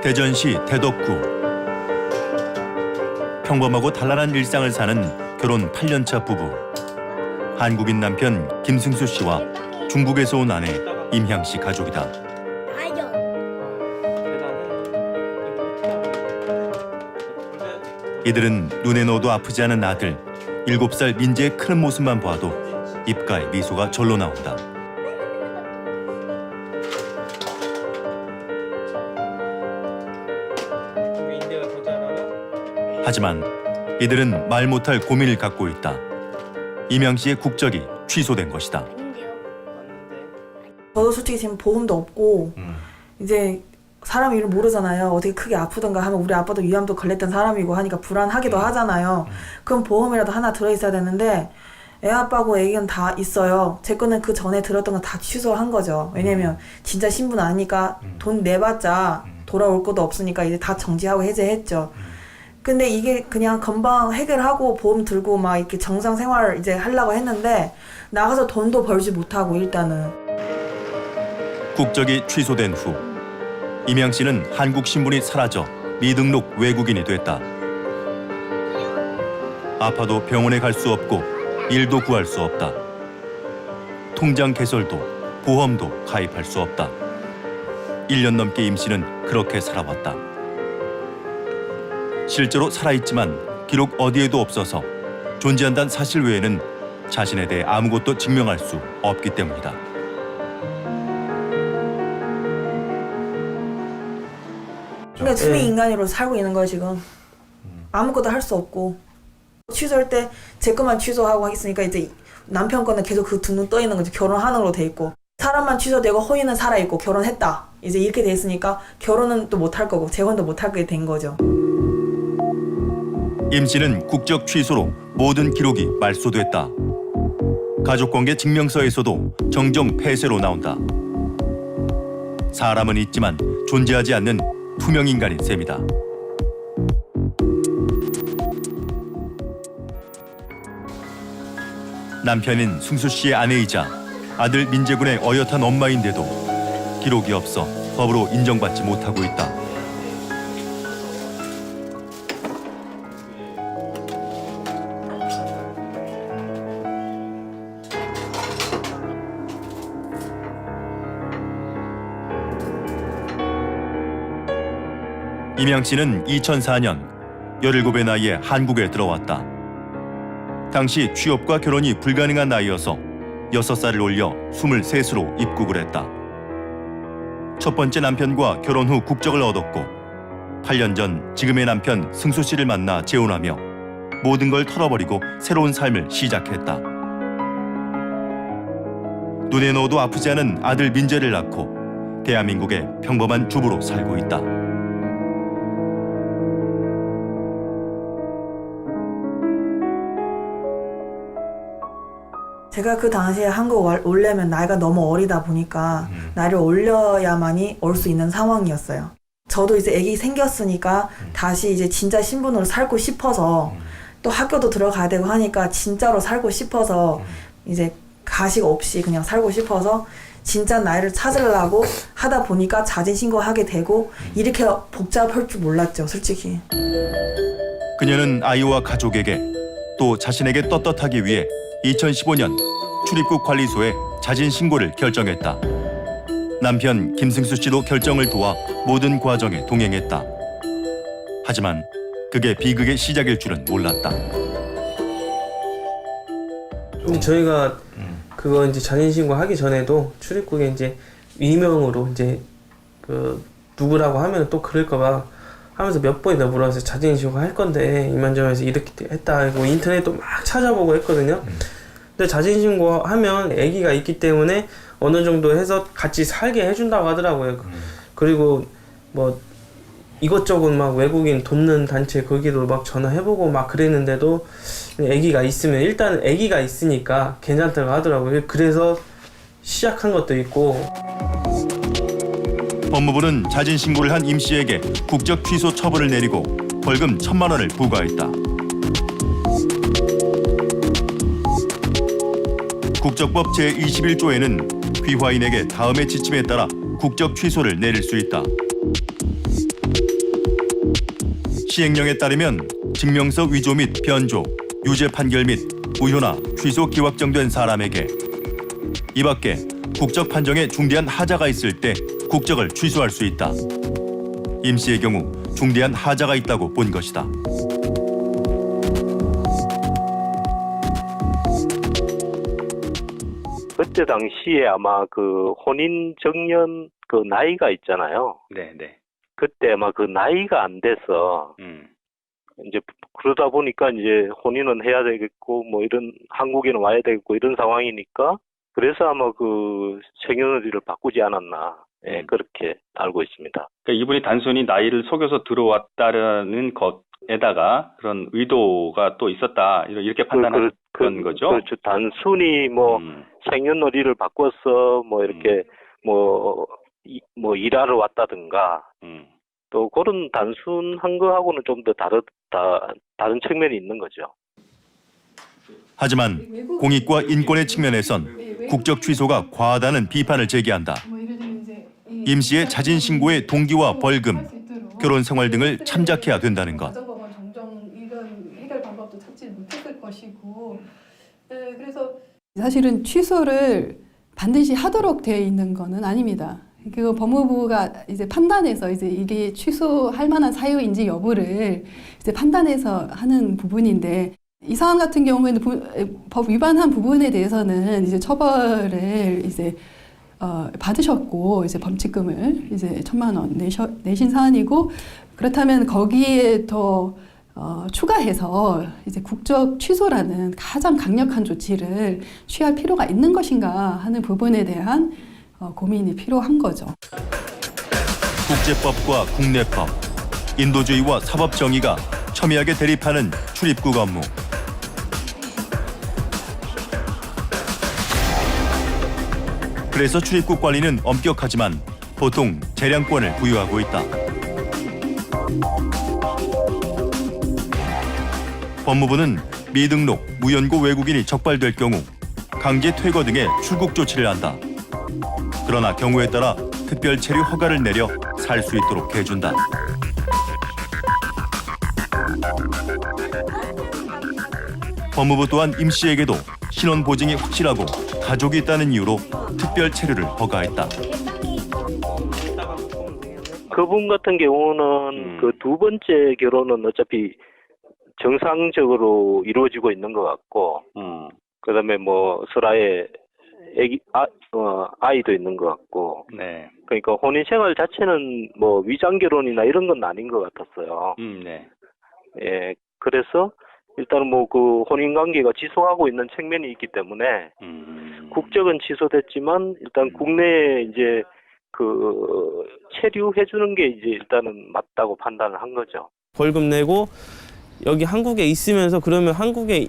대전시 대덕구. 평범하고 단란한 일상을 사는 결혼 8년차 부부. 한국인 남편 김승수 씨와 중국에서 온 아내 임향 씨 가족이다. 이들은 눈에 넣어도 아프지 않은 아들 7살 민재의 크는 모습만 봐도 입가에 미소가 절로 나온다. 하지만 이들은 말 못할 고민을 갖고 있다. 임향 씨의 국적이 취소된 것이다. 저도 솔직히 지금 보험도 없고 이제 사람 이름 모르잖아요. 어떻게 크게 아프던가 하면 우리 아빠도 위암도 걸렸던 사람이고 하니까 불안하기도 하잖아요. 그럼 보험이라도 하나 들어있어야 되는데 애 아빠고 애기는 다 있어요. 제 거는 그 전에 들었던 거 다 취소한 거죠. 왜냐면 진짜 신분 아니까 돈 내봤자 돌아올 것도 없으니까 이제 다 정지하고 해제했죠. 근데 이게 그냥 금방 해결하고 보험 들고 막 이렇게 정상 생활 이제 하려고 했는데 나가서 돈도 벌지 못하고 일단은. 국적이 취소된 후 임향 씨는 한국 신분이 사라져 미등록 외국인이 됐다. 아파도 병원에 갈 수 없고 일도 구할 수 없다. 통장 개설도 보험도 가입할 수 없다. 1년 넘게 임 씨는 그렇게 살아왔다. 실제로 살아있지만 기록 어디에도 없어서 존재한다는 사실 외에는 자신에 대해 아무것도 증명할 수 없기 때문이다. 그러니까 투명 인간으로 살고 있는 거예요 지금. 아무것도 할 수 없고 취소할 때 제 것만 취소하고 하겠으니까 이제 남편 거는 계속 그 둥둥 떠 있는 거죠. 결혼하는 걸로 돼 있고 사람만 취소되고 허위는 살아 있고 결혼했다 이제 이렇게 돼 있으니까 결혼은 또 못 할 거고 재혼도 못 하게 된 거죠. 임 씨는 국적 취소로 모든 기록이 말소됐다. 가족관계 증명서에서도 정정 폐쇄로 나온다. 사람은 있지만 존재하지 않는 투명 인간인 셈이다. 남편인 승수 씨의 아내이자 아들 민재군의 어엿한 엄마인데도 기록이 없어 법으로 인정받지 못하고 있다. 임향 씨는 2004년 17의 나이에 한국에 들어왔다. 당시 취업과 결혼이 불가능한 나이여서 6살을 올려 23으로 입국을 했다. 첫 번째 남편과 결혼 후 국적을 얻었고 8년 전 지금의 남편 승수 씨를 만나 재혼하며 모든 걸 털어버리고 새로운 삶을 시작했다. 눈에 넣어도 아프지 않은 아들 민재를 낳고 대한민국의 평범한 주부로 살고 있다. 제가 그 당시에 한국 오려면 나이가 너무 어리다 보니까 나이를 올려야만이 올 수 있는 상황이었어요. 저도 이제 애기 생겼으니까 다시 이제 진짜 신분으로 살고 싶어서 또 학교도 들어가야 되고 하니까 진짜로 살고 싶어서 이제 가식 없이 그냥 살고 싶어서 진짜 나이를 찾으려고 하다 보니까 자진신고하게 되고 이렇게 복잡할 줄 몰랐죠, 솔직히. 그녀는 아이와 가족에게 또 자신에게 떳떳하기 위해 2015년 출입국 관리소에 자진 신고를 결정했다. 남편 김승수 씨도 결정을 도와 모든 과정에 동행했다. 하지만 그게 비극의 시작일 줄은 몰랐다. 저희가 그거 이제 자진 신고하기 전에도 출입국에 이제 익명으로 이제 그 누구라고 하면 또 그럴까봐 하면서 몇 번이나 물어서 자진 신고할 건데 이만저만해서 이렇게 했다 하고 인터넷도 막 찾아보고 했거든요. 근데 자진 신고하면 아기가 있기 때문에 어느 정도 해서 같이 살게 해준다고 하더라고요. 그리고 뭐 이것저것 막 외국인 돕는 단체 거기도 막 전화해보고 막 그랬는데도 아기가 있으면 일단 아기가 있으니까 괜찮다고 하더라고요. 그래서 시작한 것도 있고. 법무부는 자진 신고를 한 임 씨에게 국적 취소 처분을 내리고 벌금 1,000만 원을 부과했다. 국적법 제21조에는 귀화인에게 다음의 지침에 따라 국적 취소를 내릴 수 있다. 시행령에 따르면 증명서 위조 및 변조, 유죄 판결 및 무효나 취소 기확정된 사람에게 이 밖에 국적 판정에 중대한 하자가 있을 때 국적을 취소할 수 있다. 임 씨의 경우 중대한 하자가 있다고 본 것이다. 그때 당시에 아마 그 혼인 정년 그 나이가 있잖아요. 네, 네. 그때 아마 그 나이가 안 돼서 이제 그러다 보니까 이제 혼인은 해야 되겠고 뭐 이런 한국에는 와야 되겠고 이런 상황이니까 그래서 아마 그 생년월일을 바꾸지 않았나. 예, 그렇게 알고 있습니다. 그러니까 이분이 단순히 나이를 속여서 들어왔다는 것에다가 그런 의도가 또 있었다 이렇게 판단한 그런 거죠. 그렇죠. 단순히 뭐 생년월일을 바꿔서 뭐 이렇게 뭐 일하러 왔다든가 또 그런 단순한 거하고는 좀 더 다른 측면이 있는 거죠. 하지만 공익과 인권의 측면에선 국적 취소가 과하다는 비판을 제기한다. 임 씨의 자진 신고의 동기와 벌금, 결혼 생활 등을 참작해야 된다는 것. 정정 이런 해결 방법도 찾지 못했을 것이고, 그래서 사실은 취소를 반드시 하도록 되어 있는 것은 아닙니다. 그 법무부가 이제 판단해서 이제 이게 취소할 만한 사유인지 여부를 이제 판단해서 하는 부분인데. 이 사안 같은 경우에는 법 위반한 부분에 대해서는 이제 처벌을 이제 받으셨고 이제 범칙금을 이제 1,000만 원 내신 사안이고 그렇다면 거기에 더 추가해서 이제 국적 취소라는 가장 강력한 조치를 취할 필요가 있는 것인가 하는 부분에 대한 고민이 필요한 거죠. 국제법과 국내법, 인도주의와 사법 정의가 첨예하게 대립하는 출입국 업무. 그래서 출입국 관리는 엄격하지만 보통 재량권을 부여하고 있다. 법무부는 미등록, 무연고 외국인이 적발될 경우 강제 퇴거 등의 출국 조치를 한다. 그러나 경우에 따라 특별 체류 허가를 내려 살 수 있도록 해준다. 법무부 또한 임 씨에게도 신원 보증이 확실하고 가족이 있다는 이유로 특별 체류를 허가했다. 그분 같은 경우는 그 두 번째 결혼은 어차피 정상적으로 이루어지고 있는 것 같고, 그다음에 뭐 설아에 아이도 있는 것 같고, 네. 그러니까 혼인 생활 자체는 뭐 위장 결혼이나 이런 건 아닌 것 같았어요. 네. 예, 그래서 일단은 뭐 그 혼인 관계가 지속하고 있는 측면이 있기 때문에 국적은 취소됐지만 일단 국내에 이제 그 체류해 주는 게 이제 일단은 맞다고 판단을 한 거죠. 벌금 내고 여기 한국에 있으면서 그러면 한국에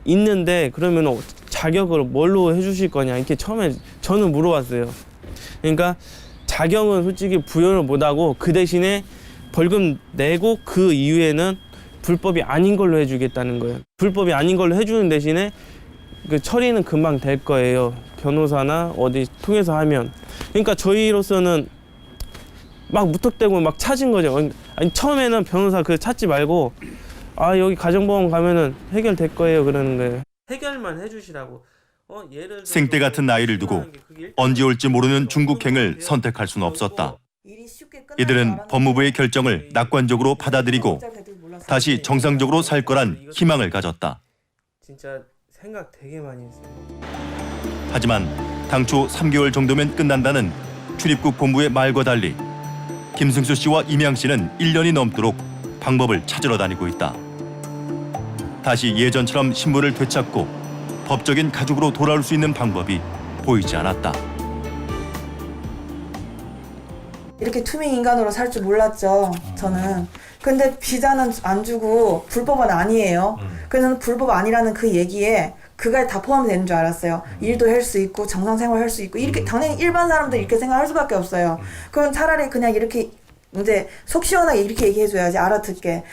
있는데 그러면 자격을 뭘로 해주실 거냐 이렇게 처음에 저는 물어봤어요. 그러니까 자격은 솔직히 부여를 못하고 그 대신에 벌금 내고 그 이후에는 불법이 아닌 걸로 해주겠다는 거예요. 불법이 아닌 걸로 해주는 대신에 그 처리는 금방 될 거예요. 변호사나 어디 통해서 하면. 그러니까 저희로서는 막 무턱대고 막 찾은 거죠. 아니 처음에는 변호사 그 찾지 말고 여기 가정보험 가면은 해결될 거예요 그러는 거예요. 해결만 해주시라고. 예를 생때 같은 나이를 두고 언제 올지 모르는 중국행을 선택할 수는 없었다. 이들은 법무부의 결정을 낙관적으로 받아들이고 다시 정상적으로 살 거란 희망을 가졌다. 진짜 생각 되게 많이 했어요. 하지만 당초 3개월 정도면 끝난다는 출입국 본부의 말과 달리 김승수 씨와 임양 씨는 1년이 넘도록 방법을 찾으러 다니고 있다. 다시 예전처럼 신분을 되찾고 법적인 가족으로 돌아올 수 있는 방법이 보이지 않았다. 이렇게 투명 인간으로 살 줄 몰랐죠, 저는. 근데 비자는 안 주고 불법은 아니에요. 그래서 불법 아니라는 그 얘기에 그가 다 포함되는 줄 알았어요. 일도 할 수 있고 정상 생활 할 수 있고 이렇게 당연히 일반 사람들 이렇게 생각할 수밖에 없어요. 그럼 차라리 그냥 이렇게 이제 속 시원하게 이렇게 얘기해줘야지 알아듣게.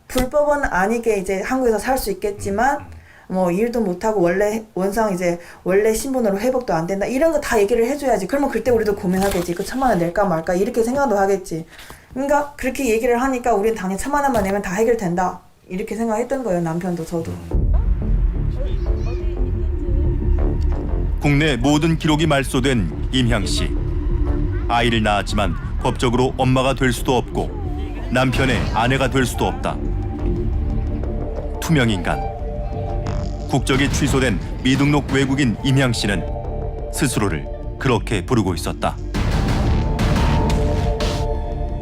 불법은 아니게 이제 한국에서 살 수 있겠지만 뭐 일도 못하고 원상 이제 원래 신분으로 회복도 안 된다 이런 거 다 얘기를 해줘야지. 그러면 그때 우리도 고민하겠지. 그 1,000만 원 낼까 말까 이렇게 생각도 하겠지. 그러니까 그렇게 얘기를 하니까 우린 당연히 1,000만 원만 내면 다 해결된다. 이렇게 생각했던 거예요. 남편도 저도. 국내 모든 기록이 말소된 임향 씨. 아이를 낳았지만 법적으로 엄마가 될 수도 없고 남편의 아내가 될 수도 없다. 투명인간. 국적이 취소된 미등록 외국인 임향 씨는 스스로를 그렇게 부르고 있었다.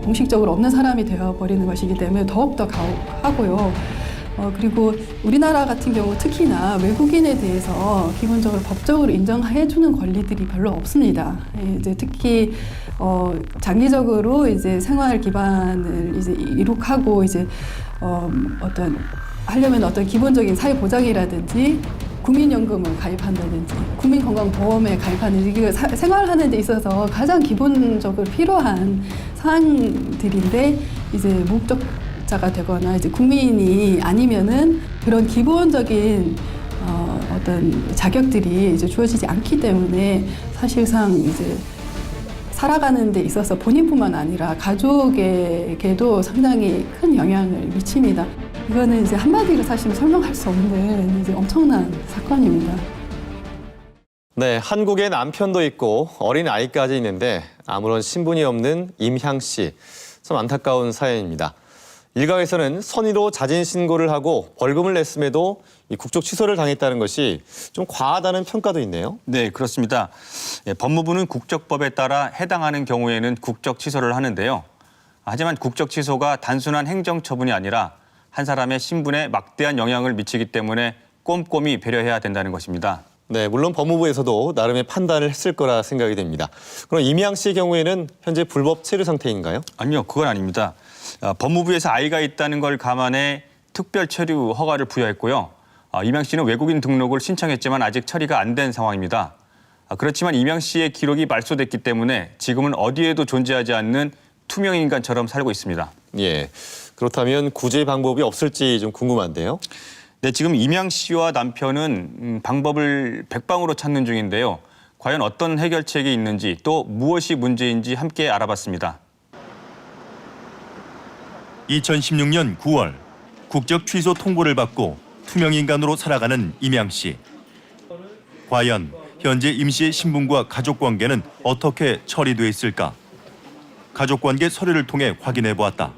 공식적으로 없는 사람이 되어버리는 것이기 때문에 더욱더 가혹하고요. 그리고 우리나라 같은 경우 특히나 외국인에 대해서 기본적으로 법적으로 인정해주는 권리들이 별로 없습니다. 이제 특히 장기적으로 이제 생활 기반을 이제 이룩하고 이제 하려면 어떤 기본적인 사회 보장이라든지 국민연금을 가입한다든지 국민건강보험에 가입하는 이게 생활하는 데 있어서 가장 기본적으로 필요한 사항들인데 이제 목적자가 되거나 이제 국민이 아니면은 그런 기본적인 어떤 자격들이 이제 주어지지 않기 때문에 사실상 이제 살아가는 데 있어서 본인뿐만 아니라 가족에게도 상당히 큰 영향을 미칩니다. 이거는 이제 한마디로 사실 설명할 수 없는 이제 엄청난 사건입니다. 네, 한국에 남편도 있고 어린 아이까지 있는데 아무런 신분이 없는 임향 씨. 참 안타까운 사연입니다. 일각에서는 선의로 자진 신고를 하고 벌금을 냈음에도 이 국적 취소를 당했다는 것이 좀 과하다는 평가도 있네요. 네, 그렇습니다. 법무부는 국적법에 따라 해당하는 경우에는 국적 취소를 하는데요. 하지만 국적 취소가 단순한 행정처분이 아니라 한 사람의 신분에 막대한 영향을 미치기 때문에 꼼꼼히 배려해야 된다는 것입니다. 네, 물론 법무부에서도 나름의 판단을 했을 거라 생각이 됩니다. 그럼 임향 씨의 경우에는 현재 불법 체류 상태인가요? 아니요, 그건 아닙니다. 법무부에서 아이가 있다는 걸 감안해 특별 체류 허가를 부여했고요. 임향 씨는 외국인 등록을 신청했지만 아직 처리가 안 된 상황입니다. 그렇지만 임향 씨의 기록이 말소됐기 때문에 지금은 어디에도 존재하지 않는 투명인간처럼 살고 있습니다. 예, 그렇다면 구제 방법이 없을지 좀 궁금한데요. 네, 지금 임향 씨와 남편은 방법을 백방으로 찾는 중인데요. 과연 어떤 해결책이 있는지 또 무엇이 문제인지 함께 알아봤습니다. 2016년 9월 국적 취소 통보를 받고 투명인간으로 살아가는 임향 씨. 과연 현재 임 씨의 신분과 가족관계는 어떻게 처리돼 있을까? 가족관계 서류를 통해 확인해 보았다.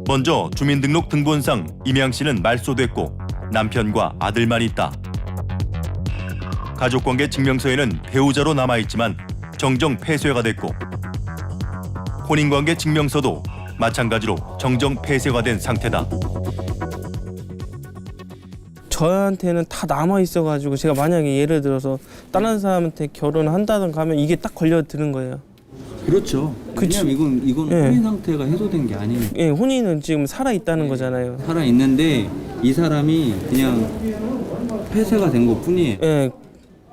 먼저 주민등록 등본상 임향 씨는 말소됐고 남편과 아들만 있다. 가족관계 증명서에는 배우자로 남아있지만 정정 폐쇄가 됐고 혼인관계 증명서도 마찬가지로 정정 폐쇄가 된 상태다. 저한테는 다 남아 있어가지고 제가 만약에 예를 들어서 다른 사람한테 결혼한다든가 하면 이게 딱 걸려드는 거예요. 그렇죠. 왜냐면 이건 예. 혼인 상태가 해소된 게 아니니까. 예, 혼인은 지금 살아 있다는 거잖아요. 살아 있는데 이 사람이 그냥 폐쇄가 된 것뿐이에요. 예,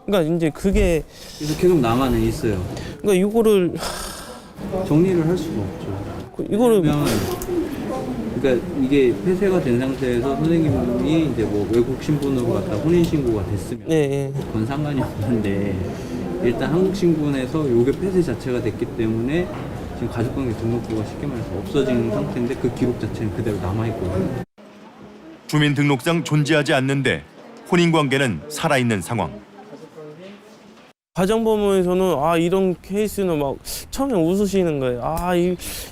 그러니까 이제 그게 그래서 계속 남아는 있어요. 그러니까 이거를 정리를 할 수가 없죠. 이거를 그러니까 이게 폐쇄가 된 상태에서 선생님이 이제 뭐 외국 신분으로 갖다 혼인 신고가 됐으면 예. 그건 상관이 없는데 일단 한국 신분에서 요게 폐쇄 자체가 됐기 때문에 지금 가족관계 등록부가 쉽게 말해서 없어진 상태인데 그 기록 자체는 그대로 남아있거든요. 주민등록상 존재하지 않는데 혼인관계는 살아있는 상황. 가정법원에서는 이런 케이스는 막 처음에 웃으시는 거예요.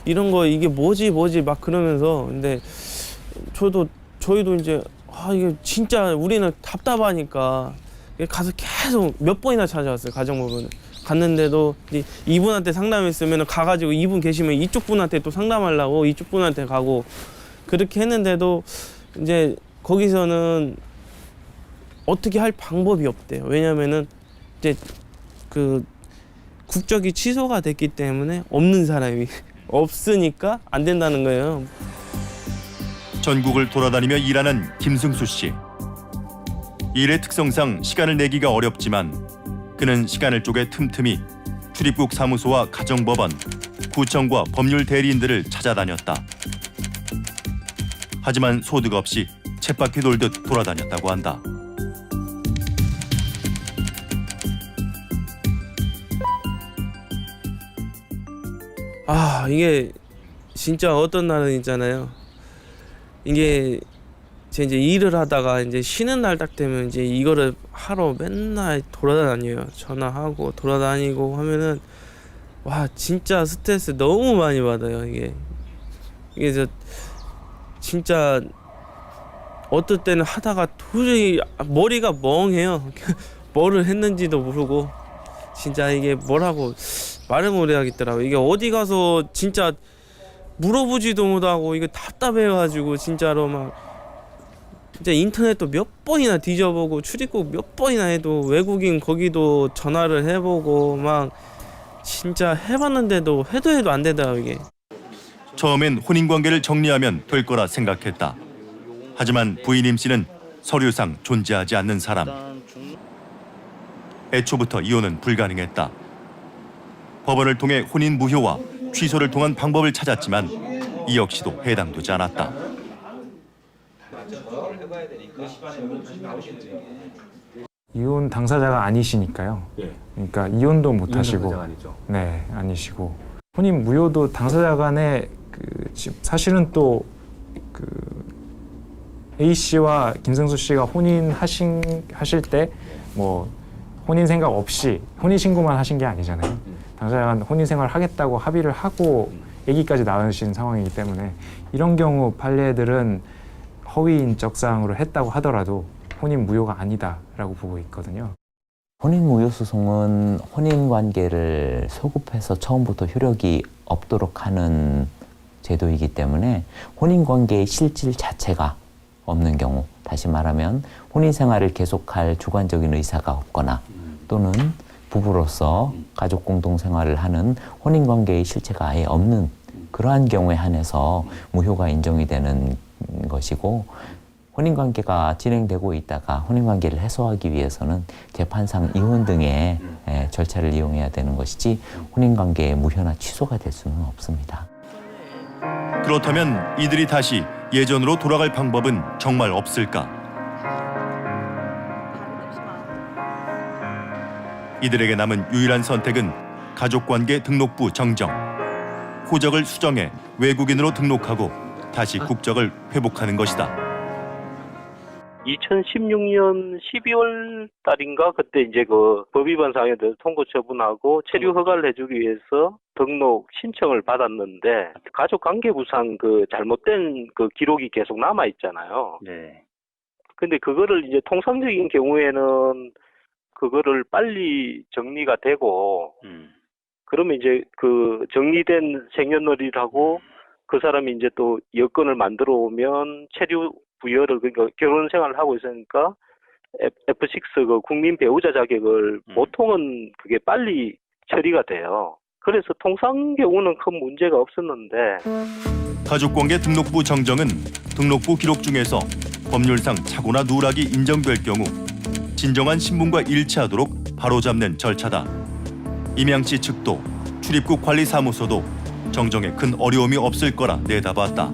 이런 거 이게 뭐지 막 그러면서 근데 저희도 이제 이게 진짜 우리는 답답하니까 가서 계속 몇 번이나 찾아왔어요. 가정법원을 갔는데도 이분한테 상담했으면 가가지고 이분 계시면 이쪽 분한테 또 상담하려고 이쪽 분한테 가고 그렇게 했는데도 이제 거기서는 어떻게 할 방법이 없대요. 왜냐면은 이제 그 국적이 취소가 됐기 때문에 없는 사람이 없으니까 안 된다는 거예요. 전국을 돌아다니며 일하는 김승수 씨. 일의 특성상 시간을 내기가 어렵지만 그는 시간을 쪼개 틈틈이 출입국 사무소와 가정법원, 구청과 법률 대리인들을 찾아다녔다. 하지만 소득 없이 쳇바퀴 돌듯 돌아다녔다고 한다. 이게 진짜 어떤 날은 있잖아요. 이게 제가 이제 일을 하다가 이제 쉬는 날 딱 되면 이제 이거를 하러 맨날 돌아다녀요. 전화하고 돌아다니고 하면은 와 진짜 스트레스 너무 많이 받아요. 이게 저 진짜 어떨 때는 하다가 도저히 머리가 멍해요. 뭐를 했는지도 모르고 진짜 이게 뭐라고 말을 못 하겠더라고요. 이게 어디 가서 진짜 물어보지도 못하고 이거 답답해가지고 진짜로 막 진짜 인터넷도 몇 번이나 뒤져보고 출입국 몇 번이나 해도 외국인 거기도 전화를 해보고 막 진짜 해봤는데도 해도 안 되더라고요 이게. 처음엔 혼인관계를 정리하면 될 거라 생각했다. 하지만 부인 임 씨는 서류상 존재하지 않는 사람. 애초부터 이혼은 불가능했다. 법원을 통해 혼인 무효와 취소를 통한 방법을 찾았지만 이 역시도 해당되지 않았다. 이혼 당사자가 아니시니까요. 그러니까 이혼도 못 하시고, 네, 아니시고 혼인 무효도 당사자 간에 사실은 또 A 씨와 김승수 씨가 하실 때 뭐 혼인 생각 없이 혼인 신고만 하신 게 아니잖아요. 당사자 간 혼인 생활 하겠다고 합의를 하고 아기까지 낳으신 상황이기 때문에 이런 경우 판례들은 허위 인적 사항으로 했다고 하더라도 혼인 무효가 아니다라고 보고 있거든요. 혼인 무효 소송은 혼인 관계를 소급해서 처음부터 효력이 없도록 하는 제도이기 때문에 혼인 관계의 실질 자체가 없는 경우, 다시 말하면 혼인 생활을 계속할 주관적인 의사가 없거나 또는 부부로서 가족 공동 생활을 하는 혼인 관계의 실체가 아예 없는 그러한 경우에 한해서 무효가 인정이 되는 것이고, 혼인관계가 진행되고 있다가 혼인관계를 해소하기 위해서는 재판상 이혼 등의 절차를 이용해야 되는 것이지 혼인관계의 무효나 취소가 될 수는 없습니다. 그렇다면 이들이 다시 예전으로 돌아갈 방법은 정말 없을까? 이들에게 남은 유일한 선택은 가족관계 등록부 정정.户적을 수정해 외국인으로 등록하고 다시 국적을 회복하는 것이다. 2016년 12월 달인가 그때 이제 그 법위반 사항에 대해서 통고 처분하고 체류 허가를 해주기 위해서 등록 신청을 받았는데 가족관계부상 그 잘못된 그 기록이 계속 남아 있잖아요. 네. 근데 그거를 이제 통상적인 경우에는 그거를 빨리 정리가 되고 그러면 이제 그 정리된 생년월일하고 그 사람이 이제 또 여건을 만들어 오면 체류 부여를, 그러니까 결혼 생활을 하고 있으니까 F6 그 국민 배우자 자격을 보통은 그게 빨리 처리가 돼요. 그래서 통상 경우는 큰 문제가 없었는데 가족관계 등록부 정정은 등록부 기록 중에서 법률상 착오나 누락이 인정될 경우 진정한 신분과 일치하도록 바로잡는 절차다. 임양씨 측도 출입국 관리사무소도 정정에 큰 어려움이 없을 거라 내다봤다.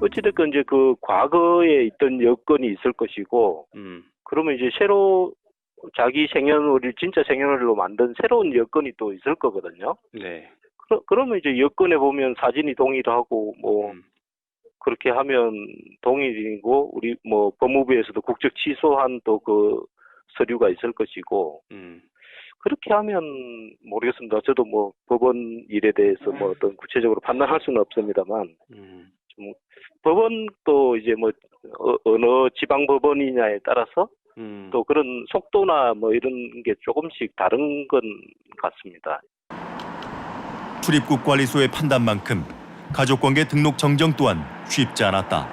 어찌됐건 이제 그 과거에 있던 여건이 있을 것이고, 그러면 이제 새로 자기 생년월일, 진짜 생년월일로 만든 새로운 여건이 또 있을 거거든요. 네. 그러면 이제 여건에 보면 사진이 동일하고, 뭐, 그렇게 하면 동일이고, 우리 뭐 법무부에서도 국적 취소한 또 그 서류가 있을 것이고, 그렇게 하면 모르겠습니다. 저도 뭐 법원 일에 대해서 뭐 어떤 구체적으로 판단할 수는 없습니다만, 좀 법원도 이제 뭐 어느 지방 법원이냐에 따라서 또 그런 속도나 뭐 이런 게 조금씩 다른 건 같습니다. 출입국 관리소의 판단만큼 가족관계 등록 정정 또한 쉽지 않았다.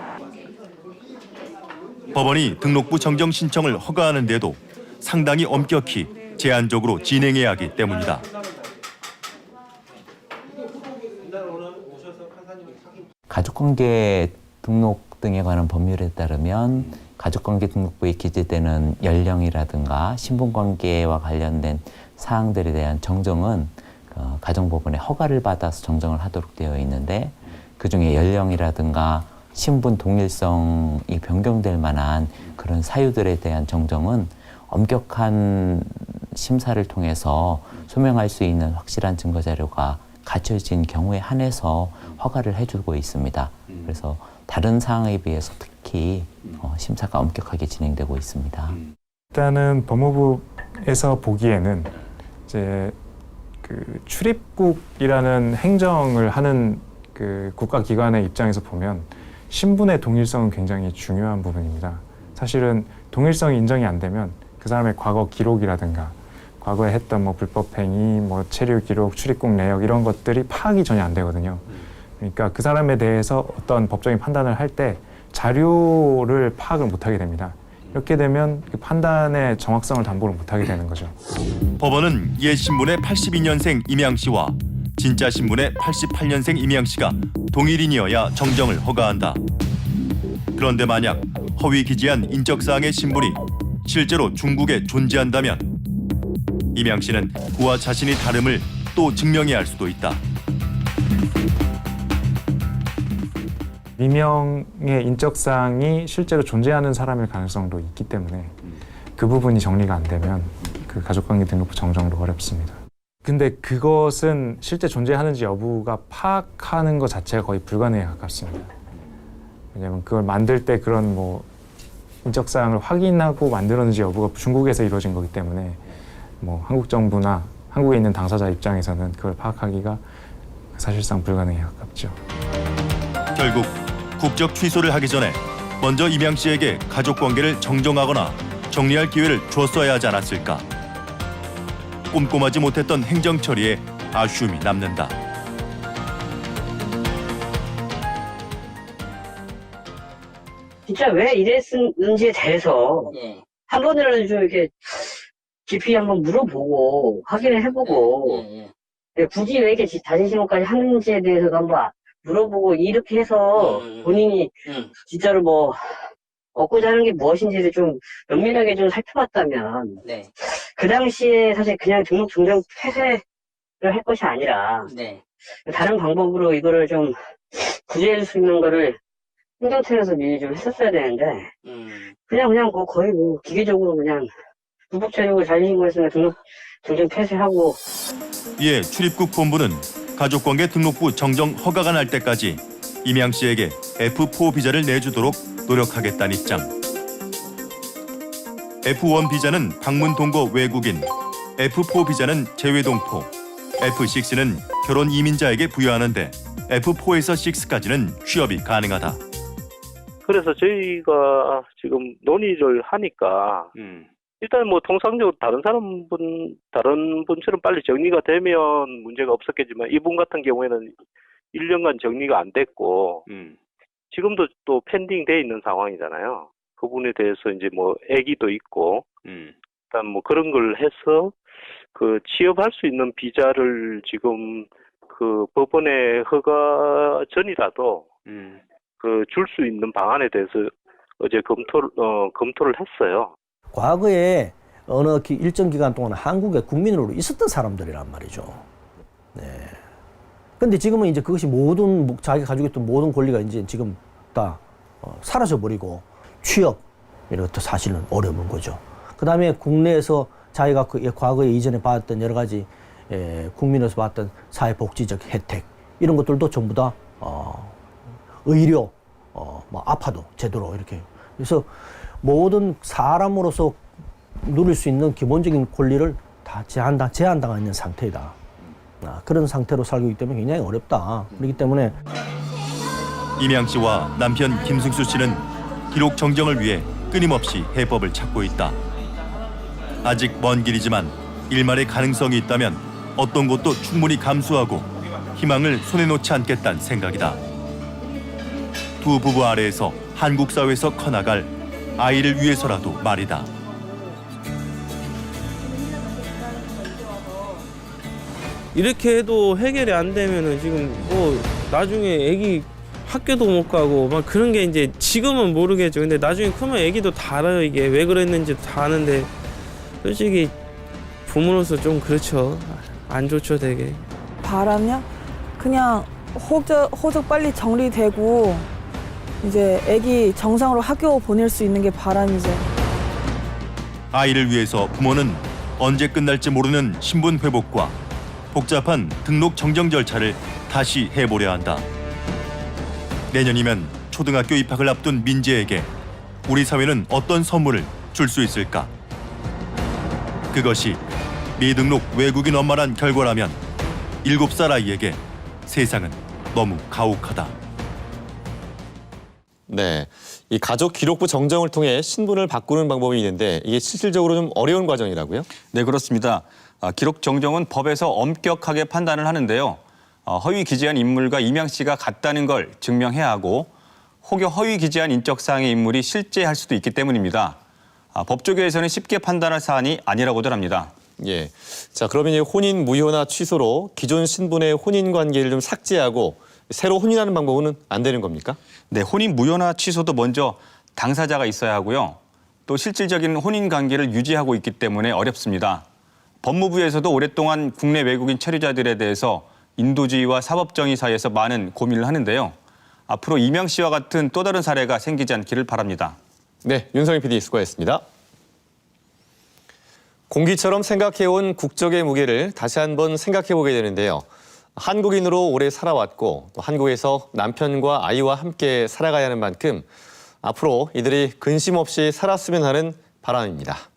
법원이 등록부 정정 신청을 허가하는데도 상당히 엄격히 제한적으로 진행해야 하기 때문이다. 가족관계 등록 등에 관한 법률에 따르면 가족관계 등록부에 기재되는 연령이라든가 신분관계와 관련된 사항들에 대한 정정은 가정법원의 허가를 받아서 정정을 하도록 되어 있는데, 그중에 연령이라든가 신분 동일성이 변경될 만한 그런 사유들에 대한 정정은 엄격한 심사를 통해서 소명할 수 있는 확실한 증거 자료가 갖춰진 경우에 한해서 허가를 해주고 있습니다. 그래서 다른 사항에 비해서 특히 심사가 엄격하게 진행되고 있습니다. 일단은 법무부에서 보기에는 이제 그 출입국이라는 행정을 하는 그 국가기관의 입장에서 보면 신분의 동일성은 굉장히 중요한 부분입니다. 사실은 동일성이 인정이 안 되면 그 사람의 과거 기록이라든가 과거에 했던 뭐 불법행위, 뭐 체류 기록, 출입국 내역 이런 것들이 파악이 전혀 안 되거든요. 그러니까 그 사람에 대해서 어떤 법적인 판단을 할 때 자료를 파악을 못하게 됩니다. 이렇게 되면 그 판단의 정확성을 담보를 못하게 되는 거죠. 법원은 옛 신분의 82년생 임양 씨와 진짜 신분의 88년생 임양 씨가 동일인이어야 정정을 허가한다. 그런데 만약 허위 기재한 인적사항의 신분이 실제로 중국에 존재한다면 임양 씨는 그와 자신이 다름을 또 증명해야 할 수도 있다. 미명의 인적사항이 실제로 존재하는 사람일 가능성도 있기 때문에 그 부분이 정리가 안 되면 그 가족관계 등록부 정정도 어렵습니다. 근데 그것은 실제 존재하는지 여부가 파악하는 것 자체가 거의 불가능에 가깝습니다. 왜냐하면 그걸 만들 때 그런 뭐 인적사항을 확인하고 만들었는지 여부가 중국에서 이루어진 거기 때문에 뭐 한국 정부나 한국에 있는 당사자 입장에서는 그걸 파악하기가 사실상 불가능에 가깝죠. 결국 국적 취소를 하기 전에 먼저 임양 씨에게 가족관계를 정정하거나 정리할 기회를 줬어야 하지 않았을까. 꼼꼼하지 못했던 행정 처리에 아쉬움이 남는다. 진짜 왜 이랬는지에 대해서 한 번이라도 좀 이렇게 깊이 한번 물어보고 확인을 해보고 굳이 왜 이렇게 자진신고까지 하는지에 대해서도 한번 물어보고 이렇게 해서 본인이 진짜로 뭐 얻고자 하는 게 무엇인지를 좀 면밀하게 좀 살펴봤다면 그 당시에 사실 그냥 등록 정정 폐쇄를 할 것이 아니라 다른 방법으로 이거를 좀 구제해 줄 수 있는 거를 행정처에서 미리 좀 했었어야 되는데 그냥 뭐 거의 뭐 기계적으로 그냥 불법 체류고 자진신고했으면 등록 정정 폐쇄하고. 이에 출입국 본부는 가족관계 등록부 정정 허가가 날 때까지 임양 씨에게 F4 비자를 내주도록 노력하겠다는 입장. F1 비자는 방문 동거 외국인, F4 비자는 재외 동포, F6는 결혼 이민자에게 부여하는데 F4에서 6까지는 취업이 가능하다. 그래서 저희가 지금 논의를 하니까 일단 뭐 통상적으로 다른 분처럼 빨리 정리가 되면 문제가 없었겠지만 이분 같은 경우에는 1년간 정리가 안 됐고 지금도 또 펜딩 돼 있는 상황이잖아요. 그분에 대해서 이제 뭐 아기도 있고 일단 뭐 그런 걸 해서 그 취업할 수 있는 비자를 지금 그 법원의 허가 전이라도 그 줄 수 있는 방안에 대해서 어제 검토를 했어요. 과거에 어느 일정 기간 동안 한국의 국민으로 있었던 사람들이란 말이죠. 네. 근데 지금은 이제 그것이 모든 자기가 가지고 있던 모든 권리가 이제 지금 다 사라져 버리고 취업 이런 것도 사실은 어려운 거죠. 그 다음에 국내에서 자기가 그 과거에 이전에 받았던 여러 가지 국민으로서 받았던 사회복지적 혜택 이런 것들도 전부 다 의료 뭐 아파도 제대로 이렇게 그래서 모든 사람으로서 누릴 수 있는 기본적인 권리를 다 제한당하고 있는 상태이다. 그런 상태로 살고 있기 때문에 굉장히 어렵다. 그렇기 때문에 임양 씨와 남편 김승수 씨는 기록 정정을 위해 끊임없이 해법을 찾고 있다. 아직 먼 길이지만 일말의 가능성이 있다면 어떤 것도 충분히 감수하고 희망을 손에 놓지 않겠다는 생각이다. 두 부부 아래에서 한국 사회에서 커나갈 아이를 위해서라도 말이다. 이렇게 해도 해결이 안 되면은 지금 뭐 나중에 애기 학교도 못 가고 막 그런 게 이제 지금은 모르겠죠. 근데 나중에 크면 애기도 다 알아요. 이게 왜 그랬는지 다 아는데 솔직히 부모로서 좀 그렇죠. 안 좋죠, 되게. 바람요? 그냥 호적 빨리 정리되고 이제 애기 정상으로 학교 보낼 수 있는 게 바람이죠. 아이를 위해서 부모는 언제 끝날지 모르는 신분 회복과 복잡한 등록 정정 절차를 다시 해보려 한다. 내년이면 초등학교 입학을 앞둔 민재에게 우리 사회는 어떤 선물을 줄 수 있을까? 그것이 미등록 외국인 엄마란 결과라면 7살 아이에게 세상은 너무 가혹하다. 네, 이 가족 기록부 정정을 통해 신분을 바꾸는 방법이 있는데 이게 실질적으로 좀 어려운 과정이라고요? 네, 그렇습니다. 기록 정정은 법에서 엄격하게 판단을 하는데요. 허위 기재한 인물과 이명 씨가 같다는 걸 증명해야 하고 혹여 허위 기재한 인적사항의 인물이 실제할 수도 있기 때문입니다. 법조계에서는 쉽게 판단할 사안이 아니라고들 합니다. 예. 자, 그러면 이 혼인 무효나 취소로 기존 신분의 혼인 관계를 좀 삭제하고 새로 혼인하는 방법은 안 되는 겁니까? 네, 혼인 무효나 취소도 먼저 당사자가 있어야 하고요. 또 실질적인 혼인 관계를 유지하고 있기 때문에 어렵습니다. 법무부에서도 오랫동안 국내 외국인 체류자들에 대해서 인도주의와 사법정의 사이에서 많은 고민을 하는데요. 앞으로 이명 씨와 같은 또 다른 사례가 생기지 않기를 바랍니다. 네, 윤성희 PD 수고했습니다. 공기처럼 생각해온 국적의 무게를 다시 한번 생각해보게 되는데요. 한국인으로 오래 살아왔고 또 한국에서 남편과 아이와 함께 살아가야 하는 만큼 앞으로 이들이 근심 없이 살았으면 하는 바람입니다.